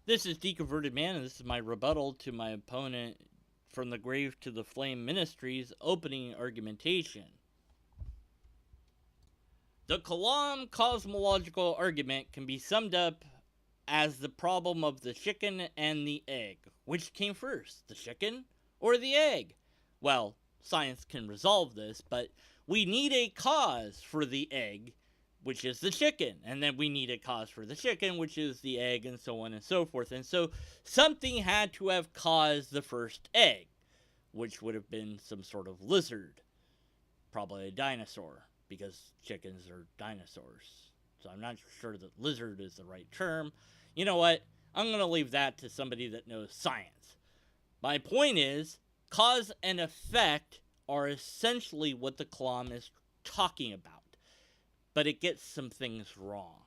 This is Deconverted Man, and this is my rebuttal to my opponent from the Grave to the Flame Ministries opening argumentation. The Kalam cosmological argument can be summed up as the problem of the chicken and the egg. Which came first, the chicken or the egg? Well, science can resolve this, but we need a cause for the egg, which is the chicken, and then we need a cause for the chicken, which is the egg, and so on and so forth. And so something had to have caused the first egg, which would have been some sort of lizard, probably a dinosaur, because chickens are dinosaurs. So I'm not sure that lizard is the right term. You know what? I'm going to leave that to somebody that knows science. My point is, cause and effect are essentially what the Kalam is talking about, but it gets some things wrong.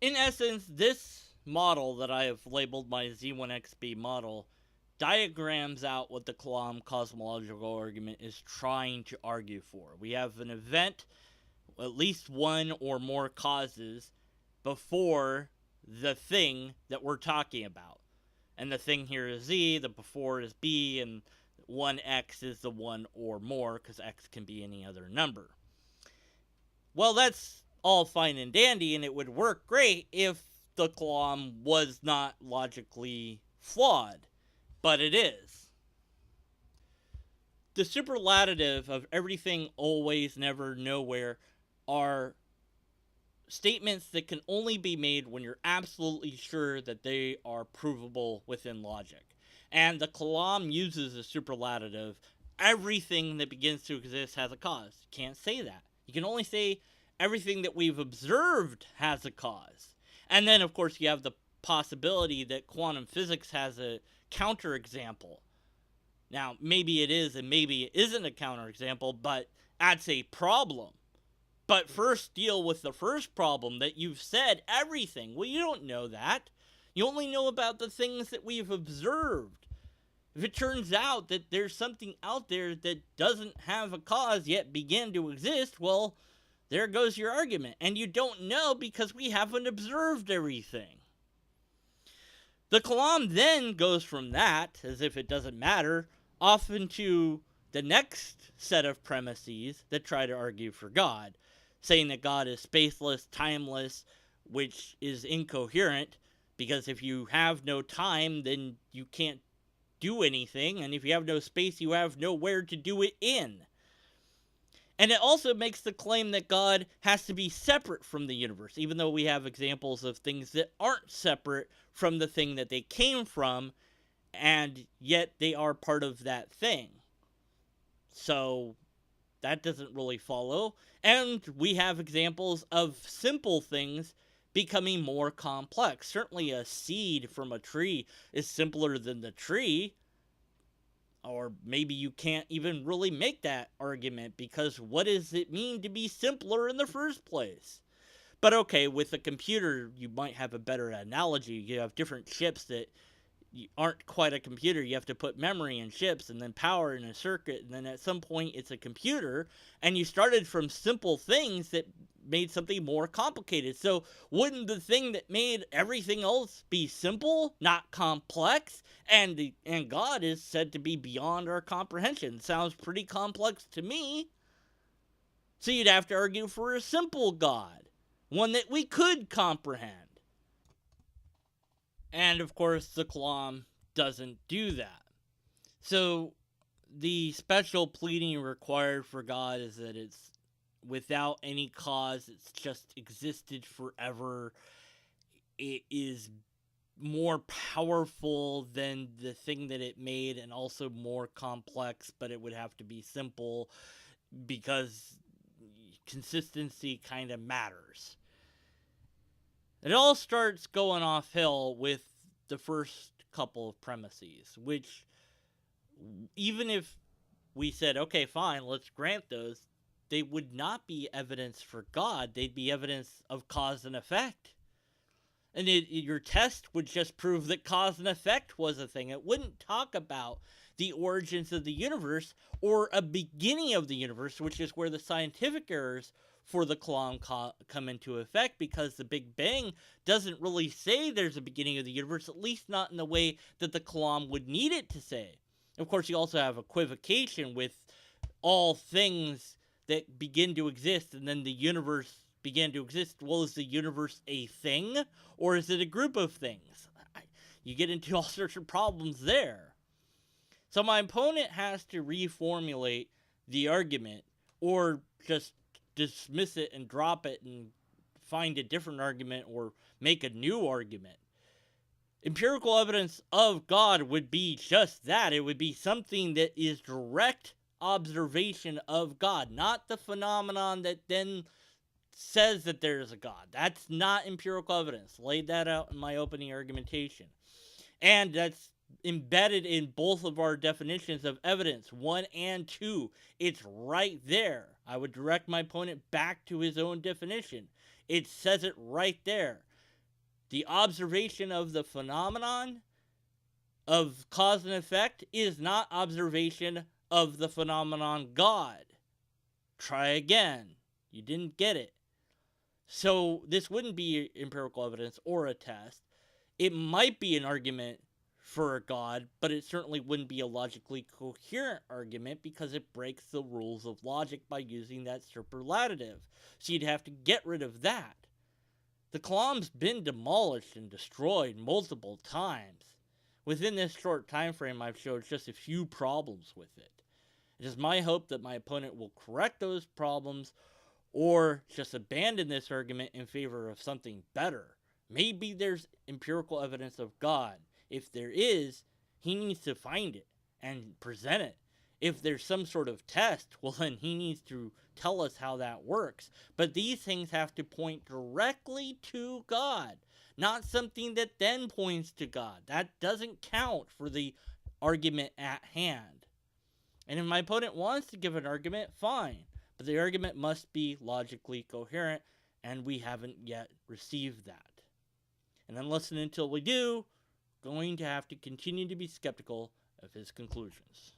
In essence, this model that I have labeled my Z1XB model diagrams out what the Kalam cosmological argument is trying to argue for. We have an event, at least one or more causes, before the thing that we're talking about. And the thing here is Z, the before is B, and 1x is the one or more, because x can be any other number. Well, that's all fine and dandy, and it would work great if the Kalam was not logically flawed. But it is. The superlative of everything, always, never, nowhere are statements that can only be made when you're absolutely sure that they are provable within logic. And the Kalam uses a superlative. Everything that begins to exist has a cause. You can't say that. You can only say everything that we've observed has a cause. And then, of course, you have the possibility that quantum physics has a counterexample. Now, maybe it is and maybe it isn't a counterexample, but that's a problem. But first deal with the first problem, that you've said everything. Well, you don't know that. You only know about the things that we've observed. If it turns out that there's something out there that doesn't have a cause yet begin to exist, well, there goes your argument. And you don't know because we haven't observed everything. The Kalam then goes from that, as if it doesn't matter, off into the next set of premises that try to argue for God, saying that God is spaceless, timeless, which is incoherent, because if you have no time, then you can't do anything, and if you have no space, you have nowhere to do it in. And it also makes the claim that God has to be separate from the universe, even though we have examples of things that aren't separate from the thing that they came from, and yet they are part of that thing. So that doesn't really follow. And we have examples of simple things becoming more complex. Certainly a seed from a tree is simpler than the tree. Or maybe you can't even really make that argument, because what does it mean to be simpler in the first place? But okay, with a computer, you might have a better analogy. You have different chips that aren't quite a computer. You have to put memory in chips and then power in a circuit, and then at some point it's a computer, and you started from simple things that made something more complicated. So wouldn't the thing that made everything else be simple, not complex? And God is said to be beyond our comprehension. Sounds pretty complex to me. So you'd have to argue for a simple God, one that we could comprehend. And of course, the Kalam doesn't do that. So the special pleading required for God is that it's without any cause, it's just existed forever. It is more powerful than the thing that it made, and also more complex, but it would have to be simple because consistency kind of matters. It all starts going off hill with the first couple of premises, which, even if we said, okay, fine, let's grant those, they would not be evidence for God. They'd be evidence of cause and effect. And your test would just prove that cause and effect was a thing. It wouldn't talk about the origins of the universe or a beginning of the universe, which is where the scientific errors for the Kalam come into effect, because the Big Bang doesn't really say there's a beginning of the universe, at least not in the way that the Kalam would need it to say. Of course, you also have equivocation with all things that begin to exist and then the universe began to exist. Well, is the universe a thing, or is it a group of things? You get into all sorts of problems there. So my opponent has to reformulate the argument, or just dismiss it and drop it and find a different argument or make a new argument. Empirical evidence of God would be just that. It would be something that is direct observation of God, not the phenomenon that then says that there is a God. That's not empirical evidence. Laid that out in my opening argumentation. And that's embedded in both of our definitions of evidence, 1 and 2. It's right there. I would direct my opponent back to his own definition. It says it right there. The observation of the phenomenon of cause and effect is not observation of the phenomenon God. Try again. You didn't get it. So this wouldn't be empirical evidence or a test. It might be an argument for a God, but it certainly wouldn't be a logically coherent argument, because it breaks the rules of logic by using that superlative. So you'd have to get rid of that. The Kalam's been demolished and destroyed multiple times. Within this short time frame, I've showed just a few problems with it. It is my hope that my opponent will correct those problems, or just abandon this argument in favor of something better. Maybe there's empirical evidence of God. If there is, he needs to find it and present it. If there's some sort of test, well, then he needs to tell us how that works. But these things have to point directly to God, not something that then points to God. That doesn't count for the argument at hand. And if my opponent wants to give an argument, fine. But the argument must be logically coherent, and we haven't yet received that. And unless and until we do, going to have to continue to be skeptical of his conclusions.